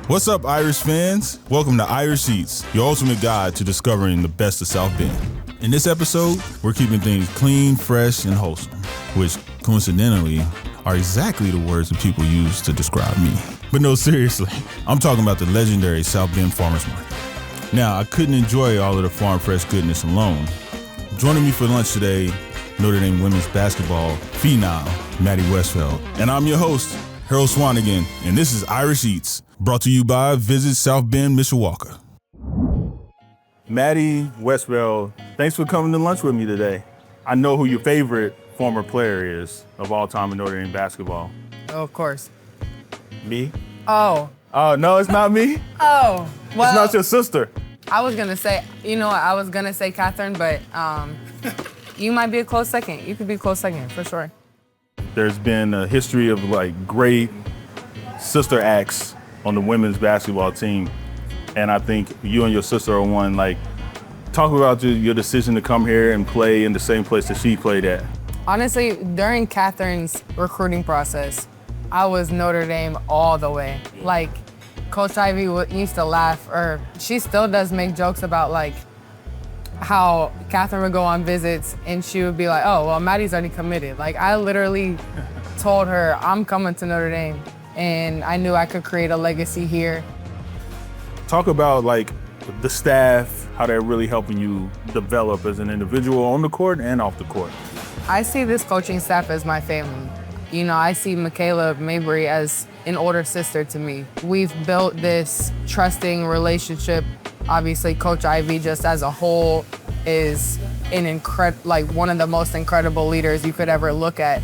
What's up, Irish fans? Welcome to Irish Eatz, your ultimate guide to discovering the best of South Bend. In this episode, we're keeping things clean, fresh, and wholesome, which coincidentally are exactly the words that people use to describe me. But no, seriously, I'm talking about the legendary South Bend Farmers Market. Now, I couldn't enjoy all of the farm fresh goodness alone. Joining me for lunch today, Notre Dame women's basketball phenom, Maddy Westbeld. And I'm your host, Harold Swanagan, and this is Irish Eatz, brought to you by Visit South Bend, Mishawaka. Maddy Westbeld, thanks for coming to lunch with me today. I know who your favorite former player is of all time in Notre Dame basketball. Oh, of course. Me? Oh. Oh, no, it's not me? Oh. Well, it's not your sister. I was going to say, I was going to say Catherine, but you might be a close second. You could be a close second, for sure. There's been a history of great sister acts on the women's basketball team. And I think you and your sister are one. Talk about your decision to come here and play in the same place that she played at. Honestly, during Catherine's recruiting process, I was Notre Dame all the way. Coach Ivy used to laugh, or she still does make jokes about how Catherine would go on visits and she would be like, oh, well, Maddy's already committed. I literally told her, I'm coming to Notre Dame, and I knew I could create a legacy here. Talk about the staff, how they're really helping you develop as an individual on the court and off the court. I see this coaching staff as my family. I see Michaela Mabry as an older sister to me. We've built this trusting relationship. Obviously, Coach Ivy just as a whole is one of the most incredible leaders you could ever look at.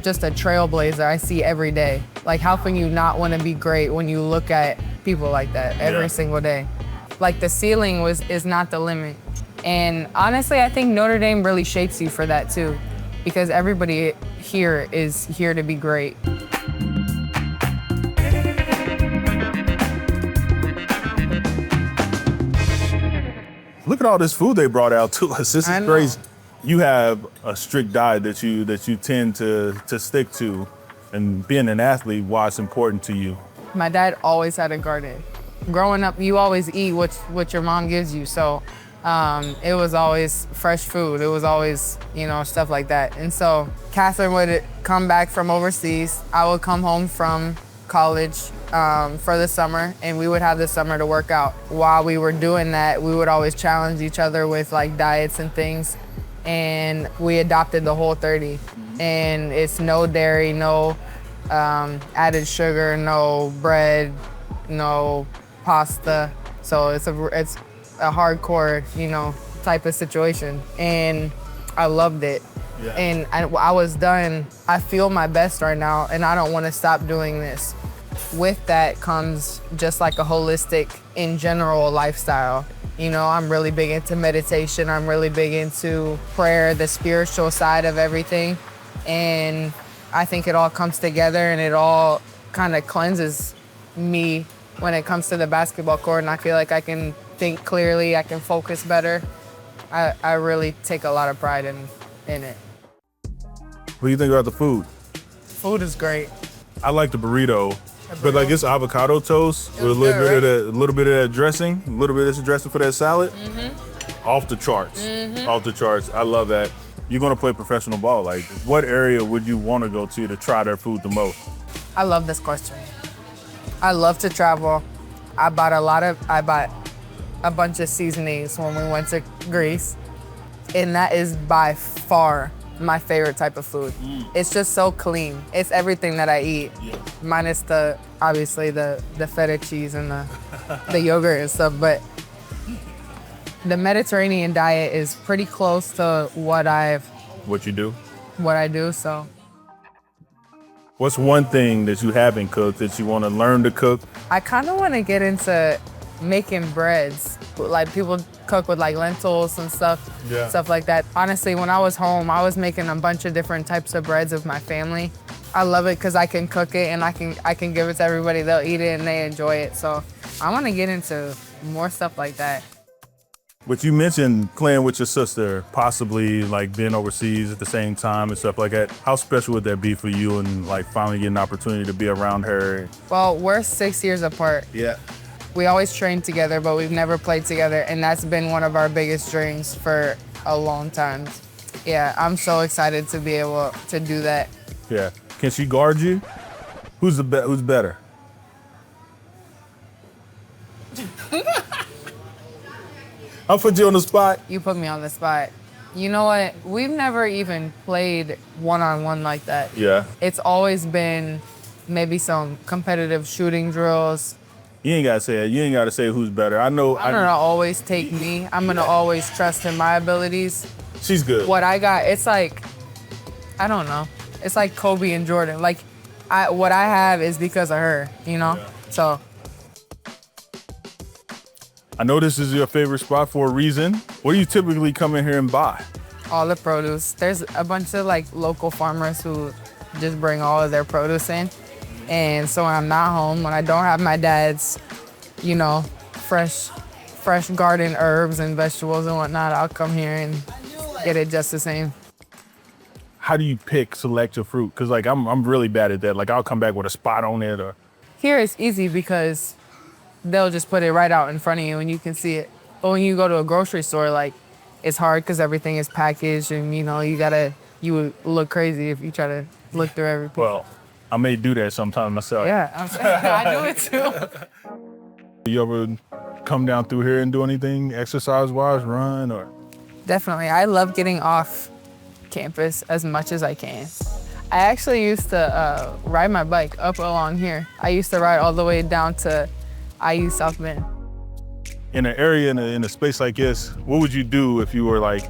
Just a trailblazer I see every day. How can you not want to be great when you look at people like that every single day? The ceiling is not the limit. And honestly, I think Notre Dame really shapes you for that too, because everybody here is here to be great. Look at all this food they brought out to us. This is crazy. You have a strict diet that you tend to stick to, and being an athlete, why it's important to you. My dad always had a garden. Growing up, you always eat what your mom gives you. So it was always fresh food. It was always, stuff like that. And so Catherine would come back from overseas. I would come home from college for the summer, and we would have the summer to work out. While we were doing that, we would always challenge each other with diets and things. And we adopted the Whole30. And it's no dairy, no added sugar, no bread, no pasta. So it's a hardcore, type of situation. And I loved it. Yeah. And I was done. I feel my best right now, and I don't want to stop doing this. With that comes just a holistic, in general, lifestyle. I'm really big into meditation. I'm really big into prayer, the spiritual side of everything. And I think it all comes together, and it all kind of cleanses me when it comes to the basketball court. And I feel like I can think clearly, I can focus better. I really take a lot of pride in it. What do you think about the food? Food is great. I like the burrito. But it's avocado toast with a little bit of that dressing, a little bit of this dressing for that salad. Mm-hmm. Off the charts. Mm-hmm. Off the charts. I love that. You're gonna play professional ball. What area would you want to go to try their food the most? I love this question. I love to travel. I bought a bunch of seasonings when we went to Greece, and that is by far my favorite type of food. It's just so clean. It's everything that I eat, minus obviously the feta cheese and the yogurt and stuff. But the Mediterranean diet is pretty close to what I do. So, what's one thing that you haven't cooked that you want to learn to cook? I kind of want to get into making breads. People cook with lentils and stuff like that. Honestly, when I was home, I was making a bunch of different types of breads with my family. I love it because I can cook it and I can give it to everybody. They'll eat it and they enjoy it. So I want to get into more stuff like that. But you mentioned playing with your sister, possibly like being overseas at the same time and stuff like that. How special would that be for you and like finally getting an opportunity to be around her? Well, we're 6 years apart. Yeah. We always trained together, but we've never played together, and that's been one of our biggest dreams for a long time. Yeah, I'm so excited to be able to do that. Yeah. Can she guard you? Who's better? I'll put you on the spot. You put me on the spot. You know what? We've never even played one-on-one like that. Yeah. It's always been maybe some competitive shooting drills. You ain't gotta say it. You ain't gotta say who's better. I know. I'm gonna always take me. I'm gonna always trust in my abilities. She's good. What I got, it's like, I don't know. It's like Kobe and Jordan. Like, what I have is because of her, you know? Yeah. So. I know this is your favorite spot for a reason. What do you typically come in here and buy? All the produce. There's a bunch of like local farmers who just bring all of their produce in. And so when I'm not home, when I don't have my dad's, you know, fresh garden herbs and vegetables and whatnot, I'll come here and get it just the same. How do you select your fruit? Cause like I'm really bad at that. Like I'll come back with a spot on it or. Here it's easy because they'll just put it right out in front of you and you can see it. But when you go to a grocery store, like, it's hard because everything is packaged and, you know, you would look crazy if you try to look through everything. Well, I may do that sometimes myself. Yeah, I'm saying, I do it too. You ever come down through here and do anything exercise-wise, run or? Definitely. I love getting off campus as much as I can. I actually used to ride my bike up along here. I used to ride all the way down to IU South Bend. In an area, in a space like this, what would you do if you were like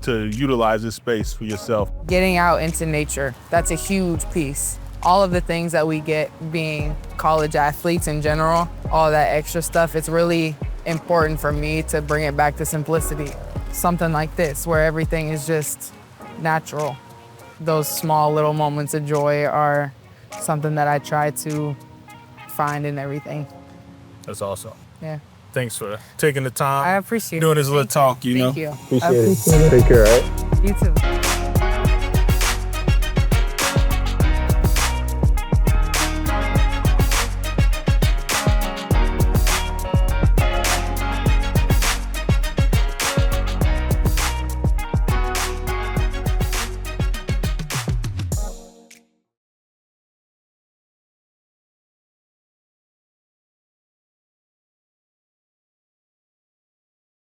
to utilize this space for yourself? Getting out into nature, that's a huge piece. All of the things that we get being college athletes in general, all that extra stuff, it's really important for me to bring it back to simplicity. Something like this, where everything is just natural. Those small little moments of joy are something that I try to find in everything. That's awesome. Yeah. Thanks for taking the time. I appreciate doing it. this little talk, you know. Thank you. Appreciate it. Take care, all right? You too.